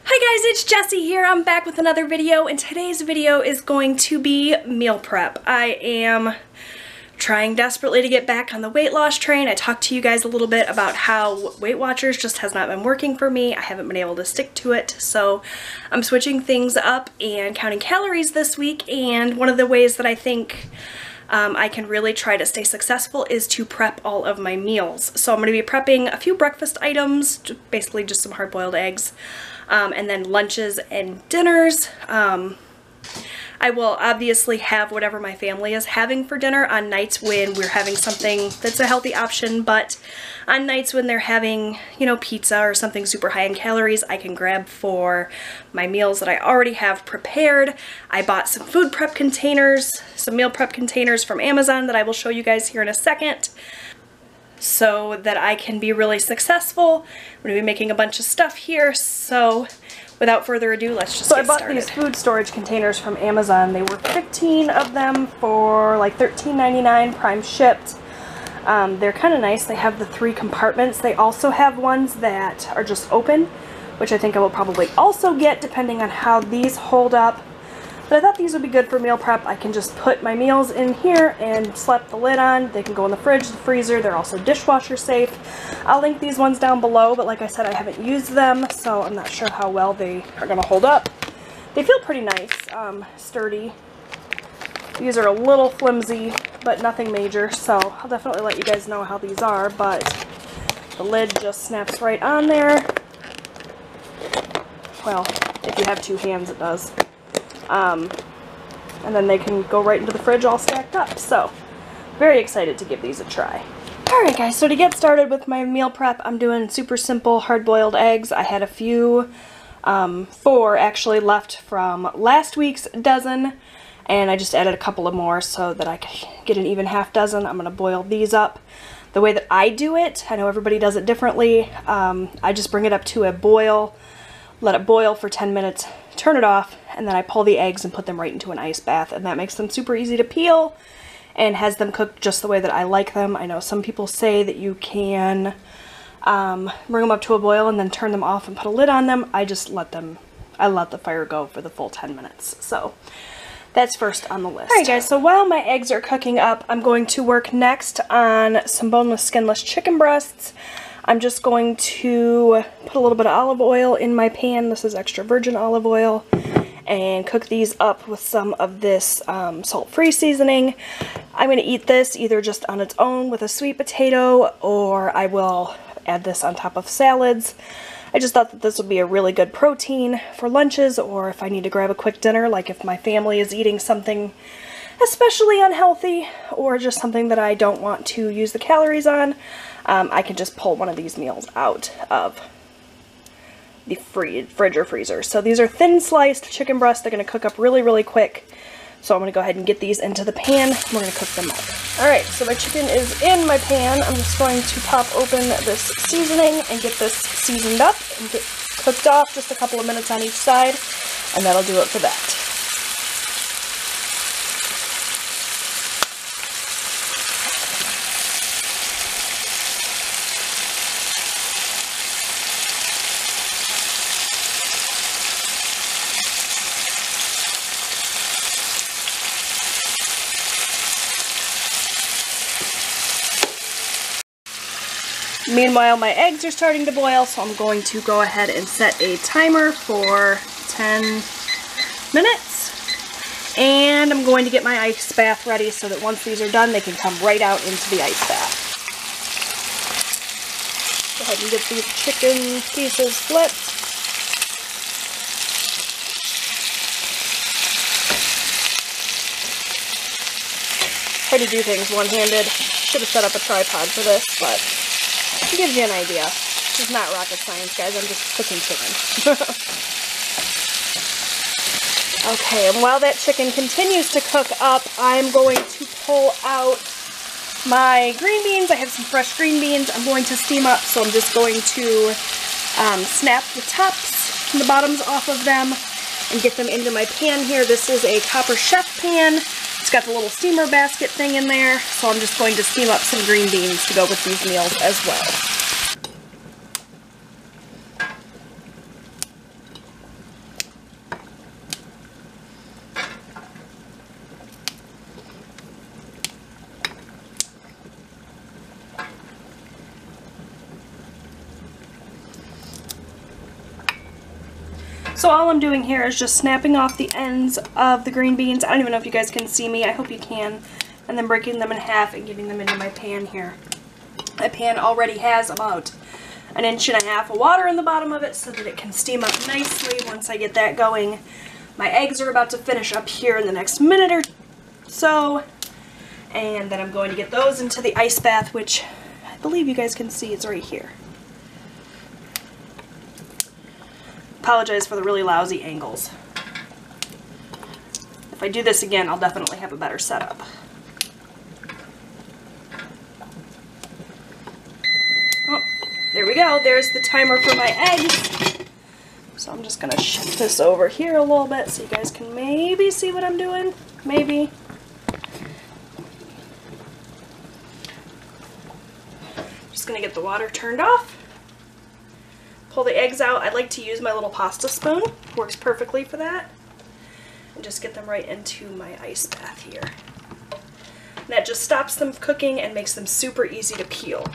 Hi guys, it's Jessie here. I'm back with another video, and today's video is going to be meal prep. I am trying desperately to get back on the weight loss train. I talked to you guys a little bit about how Weight Watchers just has not been working for me. I haven't been able to stick to it, so I'm switching things up and counting calories this week, and one of the ways that I think I can really try to stay successful is to prep all of my meals. So I'm going to be prepping a few breakfast items, basically just some hard-boiled eggs, and then lunches and dinners. I will obviously have whatever my family is having for dinner on nights when we're having something that's a healthy option, but on nights when they're having, you know, pizza or something super high in calories, I can grab for my meals that I already have prepared. I bought some food prep containers, some meal prep containers from Amazon that I will show you guys here in a second, so that I can be really successful. I'm going to be making a bunch of stuff here, so without further ado, let's just get started. So I bought these food storage containers from Amazon. They were 15 of them for like $13.99 prime shipped. They're kind of nice. They have the 3 compartments. They also have ones that are just open, which I think I will probably also get depending on how these hold up. But I thought these would be good for meal prep. I can just put my meals in here and slap the lid on. They can go in the fridge, the freezer. They're also dishwasher safe. I'll link these ones down below, but like I said, I haven't used them, so I'm not sure how well they are going to hold up. They feel pretty nice, sturdy. These are a little flimsy, but nothing major, so I'll definitely let you guys know how these are, but the lid just snaps right on there. Well, if you have 2 hands, it does. And then they can go right into the fridge all stacked up. So, very excited to give these a try. Alright guys, so to get started with my meal prep, I'm doing super simple hard-boiled eggs. I had a few, 4 actually left from last week's dozen, and I just added a couple of more so that I could get an even half dozen. I'm going to boil these up the way that I do it. I know everybody does it differently. I just bring it up to a boil, let it boil for 10 minutes, turn it off, and then I pull the eggs and put them right into an ice bath, and that makes them super easy to peel and has them cooked just the way that I like them. I know some people say that you can bring them up to a boil and then turn them off and put a lid on them. I just let the fire go for the full 10 minutes. So that's first on the list. Alright guys, so while my eggs are cooking up, I'm going to work next on some boneless, skinless chicken breasts. I'm just going to put a little bit of olive oil in my pan. This is extra virgin olive oil. And cook these up with some of this salt-free seasoning. I'm going to eat this either just on its own with a sweet potato, or I will add this on top of salads. I just thought that this would be a really good protein for lunches, or if I need to grab a quick dinner, like if my family is eating something especially unhealthy, or just something that I don't want to use the calories on, I can just pull one of these meals out of the fridge or freezer. So these are thin sliced chicken breasts. They're going to cook up really, really quick. So I'm going to go ahead and get these into the pan. We're going to cook them up. Alright, so my chicken is in my pan. I'm just going to pop open this seasoning and get this seasoned up and get cooked off just a couple of minutes on each side, and that'll do it for that. Meanwhile, my eggs are starting to boil, so I'm going to go ahead and set a timer for 10 minutes. And I'm going to get my ice bath ready so that once these are done, they can come right out into the ice bath. Go ahead and get these chicken pieces flipped. Try to do things one-handed. Should have set up a tripod for this, but it gives you an idea. This is not rocket science, guys. I'm just cooking chicken. Okay, and while that chicken continues to cook up, I'm going to pull out my green beans. I have some fresh green beans I'm going to steam up, so I'm just going to snap the tops and the bottoms off of them and get them into my pan here. This is a Copper Chef pan. It's got the little steamer basket thing in there, so I'm just going to steam up some green beans to go with these meals as well. So all I'm doing here is just snapping off the ends of the green beans. I don't even know if you guys can see me. I hope you can. And then breaking them in half and getting them into my pan here. My pan already has about 1.5 inches of water in the bottom of it so that it can steam up nicely once I get that going. My eggs are about to finish up here in the next minute or so. And then I'm going to get those into the ice bath, which I believe you guys can see is right here. Apologize for the really lousy angles. If I do this again, I'll definitely have a better setup. Oh, there we go. There's the timer for my eggs. So I'm just going to shift this over here a little bit so you guys can maybe see what I'm doing. Maybe. Just going to get the water turned off. Pull the eggs out. I like to use my little pasta spoon. Works perfectly for that. And just get them right into my ice bath here. And that just stops them cooking and makes them super easy to peel.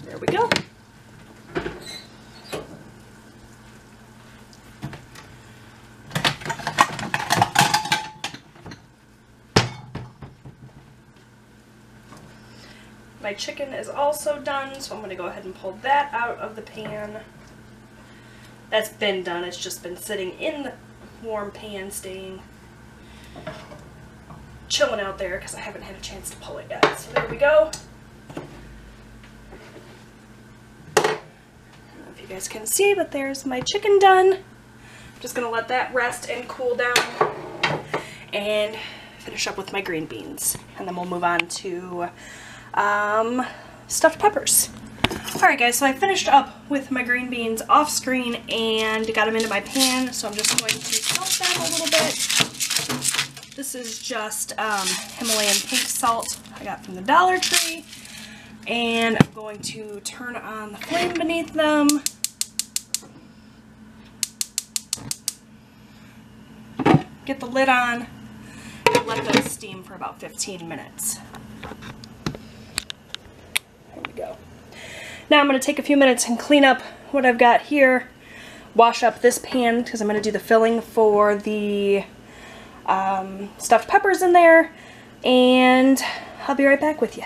There we go. My chicken is also done, so I'm going to go ahead and pull that out of the pan. That's been done. It's just been sitting in the warm pan, staying chilling out there because I haven't had a chance to pull it yet. So there we go. I don't know if you guys can see, but there's my chicken done. I'm just going to let that rest and cool down and finish up with my green beans. And then we'll move on to stuffed peppers. Alright guys, so I finished up with my green beans off screen and got them into my pan, so I'm just going to salt them a little bit. This is just Himalayan pink salt I got from the Dollar Tree, and I'm going to turn on the flame beneath them. Get the lid on and let those steam for about 15 minutes. There we go. Now I'm going to take a few minutes and clean up what I've got here. Wash up this pan because I'm going to do the filling for the stuffed peppers in there. And I'll be right back with you.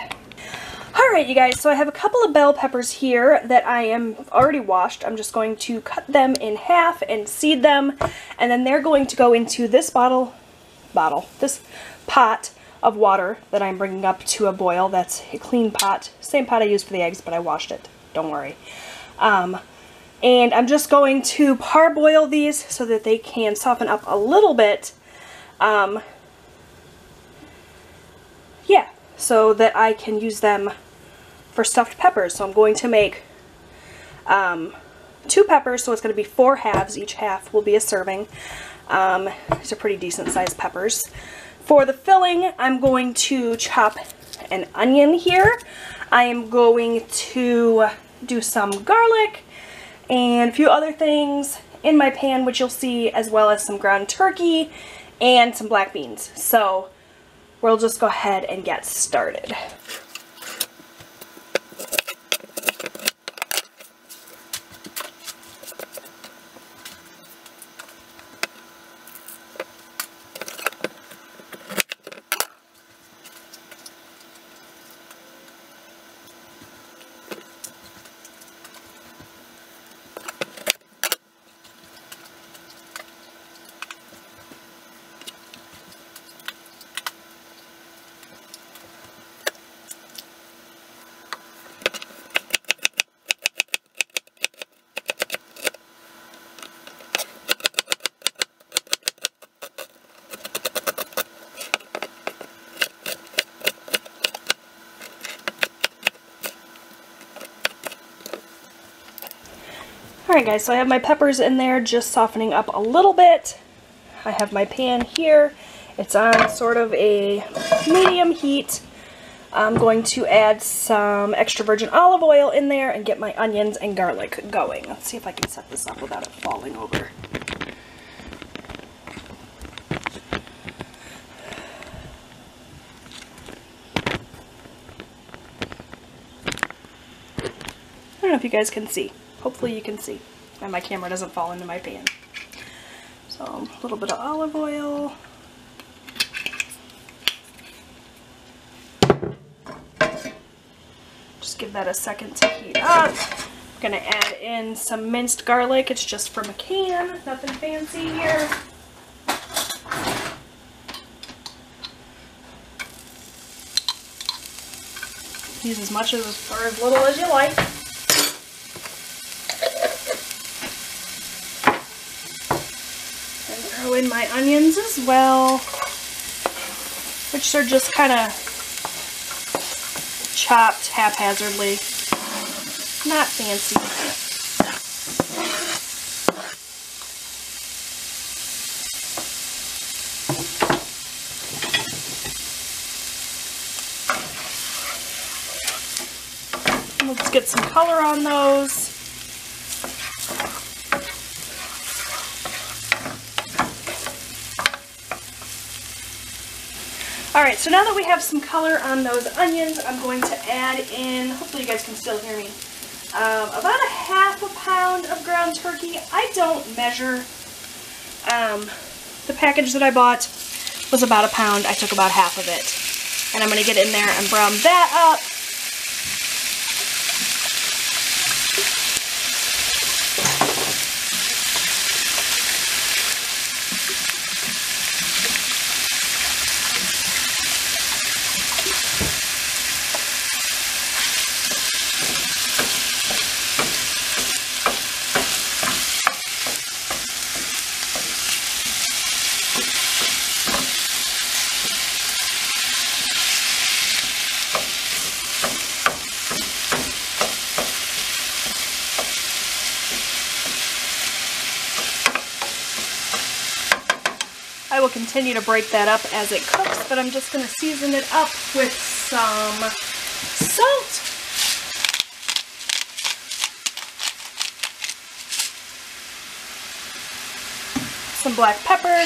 Alright you guys, so I have a couple of bell peppers here that I am already washed. I'm just going to cut them in half and seed them. And then they're going to go into this this pot of water that I'm bringing up to a boil. That's a clean pot. Same pot I used for the eggs, but I washed it. Don't worry. And I'm just going to parboil these so that they can soften up a little bit. Yeah, so that I can use them for stuffed peppers. So I'm going to make 2 peppers, so it's going to be 4 halves. Each half will be a serving. These are pretty decent sized peppers. For the filling, I'm going to chop an onion here. I am going to do some garlic and a few other things in my pan, which you'll see, as well as some ground turkey and some black beans. So we'll just go ahead and get started. Alright guys, so I have my peppers in there just softening up a little bit. I have my pan here. It's on sort of a medium heat. I'm going to add some extra virgin olive oil in there and get my onions and garlic going. Let's see if I can set this up without it falling over. don't know if you guys can see. Hopefully you can see. And my camera doesn't fall into my pan. So a little bit of olive oil. Just give that a second to heat up. I'm gonna add in some minced garlic. It's just from a can, nothing fancy here. Use as much or as little as you like. And throw in my onions as well, which are just kind of chopped haphazardly. Not fancy. Let's get some color on those. Alright, so now that we have some color on those onions, I'm going to add in, hopefully you guys can still hear me, about a half a pound of ground turkey. I don't measure. The package that I bought was about a pound. I took about half of it. And I'm going to get in there and brown that up. I will continue to break that up as it cooks, but I'm just going to season it up with some salt. Some black pepper.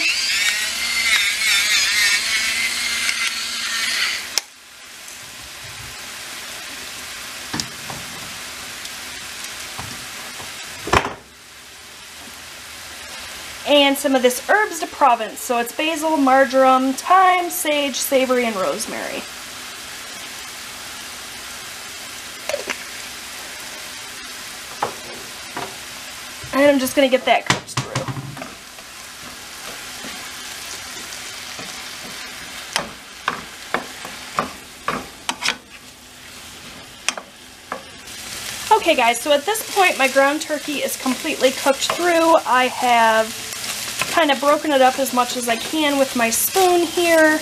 And some of this herbs de Provence. So it's basil, marjoram, thyme, sage, savory, and rosemary. And I'm just going to get that cooked through. Okay guys, so at this point my ground turkey is completely cooked through. I have kind of broken it up as much as I can with my spoon here.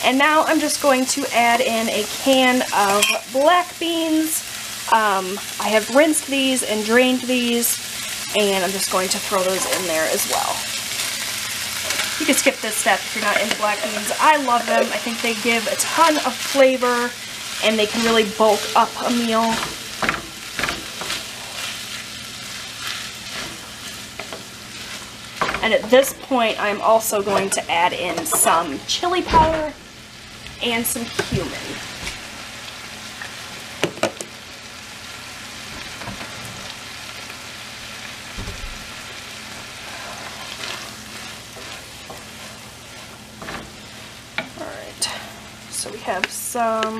And now I'm just going to add in a can of black beans. I have rinsed these and drained these, and I'm just going to throw those in there as well. You can skip this step if you're not into black beans. I love them. I think they give a ton of flavor, and they can really bulk up a meal. And at this point, I'm also going to add in some chili powder and some cumin. Alright, so we have some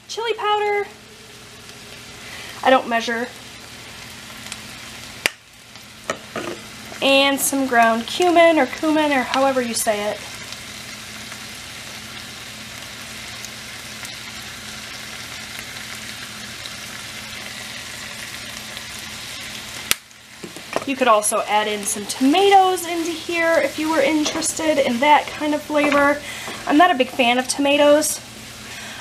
chili powder. I don't measure. And some ground cumin or however you say it. You could also add in some tomatoes into here if you were interested in that kind of flavor. I'm not a big fan of tomatoes.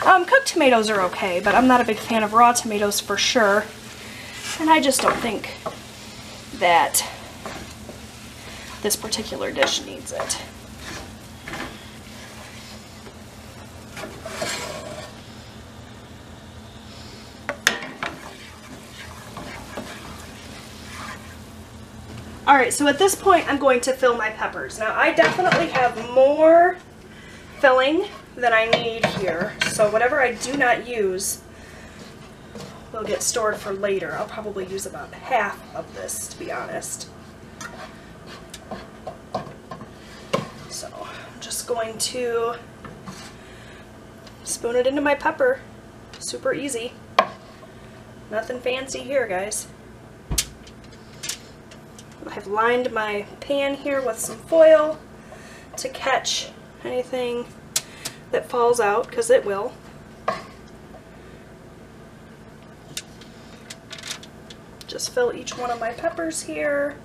Cooked tomatoes are okay, but I'm not a big fan of raw tomatoes for sure. And I just don't think that this particular dish needs it. Alright, so at this point I'm going to fill my peppers. Now I definitely have more filling than I need here, so whatever I do not use, will get stored for later. I'll probably use about half of this, to be honest. So I'm just going to spoon it into my pepper. Super easy. Nothing fancy here, guys. I've lined my pan here with some foil to catch anything that falls out, because it will. Just fill each one of my peppers here.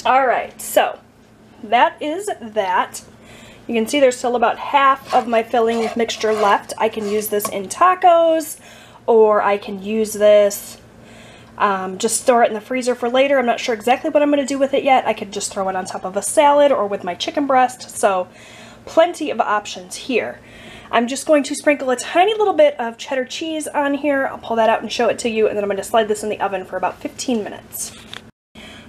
Alright, so that is that. You can see there's still about half of my filling mixture left. I can use this in tacos, or I can use this, just store it in the freezer for later. I'm not sure exactly what I'm going to do with it yet. I could just throw it on top of a salad or with my chicken breast, so plenty of options here. I'm just going to sprinkle a tiny little bit of cheddar cheese on here. I'll pull that out and show it to you, and then I'm going to slide this in the oven for about 15 minutes.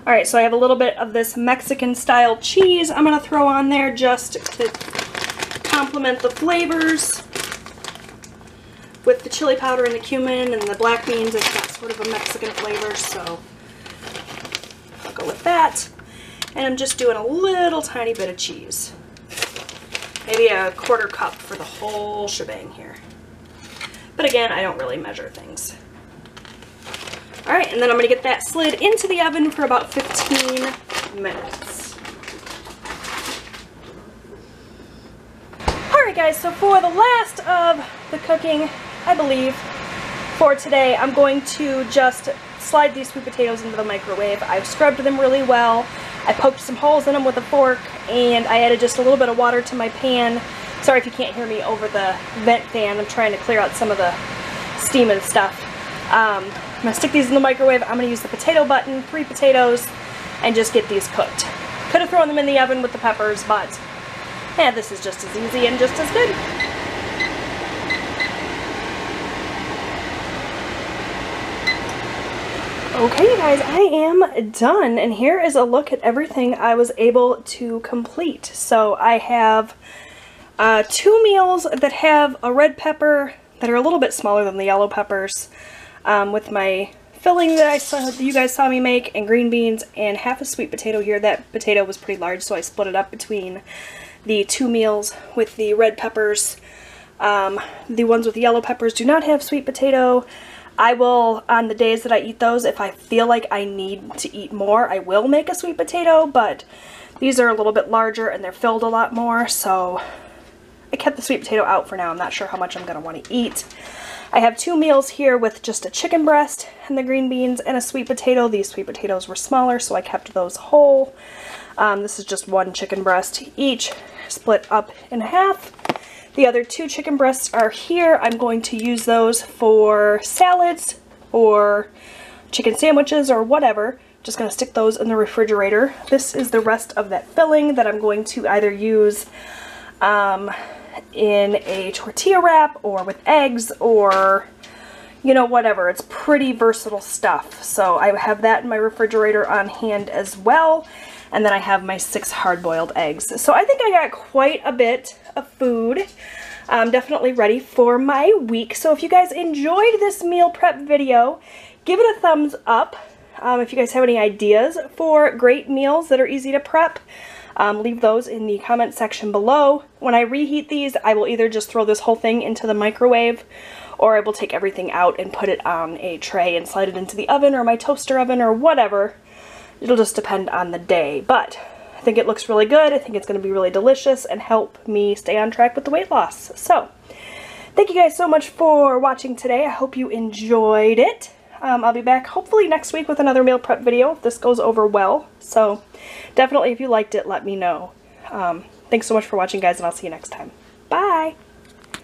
Alright, so I have a little bit of this Mexican style cheese I'm going to throw on there just to complement the flavors. With the chili powder and the cumin and the black beans, it's got sort of a Mexican flavor, so I'll go with that. And I'm just doing a little tiny bit of cheese. Maybe a quarter cup for the whole shebang here. But again, I don't really measure things. Alright, and then I'm going to get that slid into the oven for about 15 minutes. Alright guys, so for the last of the cooking, I believe, for today, I'm going to just slide these sweet potatoes into the microwave. I've scrubbed them really well. I poked some holes in them with a fork, and I added just a little bit of water to my pan. Sorry if you can't hear me over the vent fan. I'm trying to clear out some of the steam and stuff. I'm going to stick these in the microwave. I'm going to use the potato button, 3 potatoes, and just get these cooked. Could have thrown them in the oven with the peppers, but yeah, this is just as easy and just as good. Okay, you guys, I am done, and here is a look at everything I was able to complete. So I have 2 meals that have a red pepper that are a little bit smaller than the yellow peppers, with my filling that you guys saw me make, and green beans, and half a sweet potato here. That potato was pretty large, so I split it up between the 2 meals with the red peppers. The ones with the yellow peppers do not have sweet potato. I will, on the days that I eat those, if I feel like I need to eat more, I will make a sweet potato, but these are a little bit larger and they're filled a lot more, so I kept the sweet potato out for now. I'm not sure how much I'm going to want to eat. I have 2 meals here with just a chicken breast and the green beans and a sweet potato. These sweet potatoes were smaller, so I kept those whole. This is just 1 chicken breast each, split up in half. The other 2 chicken breasts are here. I'm going to use those for salads or chicken sandwiches or whatever. Just going to stick those in the refrigerator. This is the rest of that filling that I'm going to either use in a tortilla wrap or with eggs or, you know, whatever. It's pretty versatile stuff. So I have that in my refrigerator on hand as well. And then I have my 6 hard-boiled eggs. So I think I got quite a bit of food. I'm definitely ready for my week. So if you guys enjoyed this meal prep video, give it a thumbs up. If you guys have any ideas for great meals that are easy to prep, leave those in the comment section below. When I reheat these, I will either just throw this whole thing into the microwave, or I will take everything out and put it on a tray and slide it into the oven or my toaster oven or whatever. It'll just depend on the day, but I think it looks really good. I think it's going to be really delicious and help me stay on track with the weight loss. So, thank you guys so much for watching today. I hope you enjoyed it. I'll be back hopefully next week with another meal prep video if this goes over well. So definitely if you liked it, let me know. Thanks so much for watching, guys, and I'll see you next time.